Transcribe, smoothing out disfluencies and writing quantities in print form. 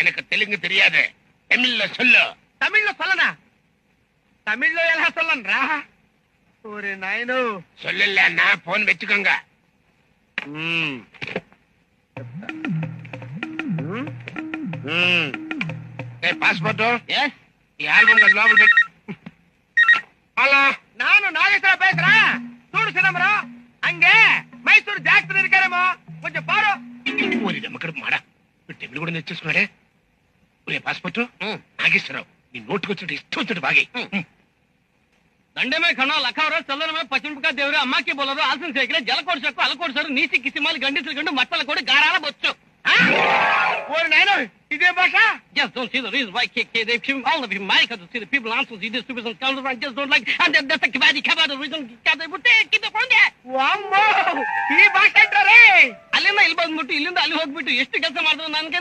எனக்கு தெலுங்கு தெரியாது, தமிழ்ல சொல்லு. தமிழ்ல சொல்லனா? தமிழ்ல ఎలా சொல்லன்றா? ஒரு నాయనో சொல்லலன்னா போன் வச்சுக்கோங்க. పాస్పోర్ట్ ఈ ఆల్బమ్ లోపల పెట్టు. హలో, ನಾನು ನಾಗೇಶ್ವರ பேசுறேன். చూడు చిదంబరం, అంగే మైసూరు జాక్సన్ ఇరుకారేమో, కొంచెం పారు. నమ్మకం మాడా టెబుల్ కూడా తెచ్చేసుకున్నాడే. ఒరే పాస్పోర్ట్ నాగేశ్వరరావు, నీ నోటుకొచ్చి ఇష్టం వచ్చి బాగా ದಂಡೆ में खड़ा लखावर चलन में पश्चिम का देवरे अम्मा की बोलो आसन से जलकोट सकू अलकोट सर नीसी किसी माल गंडी से गंडू मट्टल कोड़ी गाराला बच्चो ఓరి నాయనో, ఇదే భాష? just don't see the reason why they film all of him Mike to see the people answer see this stupid and scoundrels and just don't like and that's the kabadi kabadi reason they would take it from there వామ్మో, ఈ భాష అంటారే? ಅಲ್ಲಿಂದ ಇಲ್ಲಿ ಬಂದ್ಬಿಟ್ಟು ಇಲ್ಲಿಂದ ಅಲ್ಲಿ ಹೋಗ್ಬಿಟ್ಟು ಎಷ್ಟು ಕೆಲಸ ಮಾಡಿದ್ರು ನನ್ಗೆ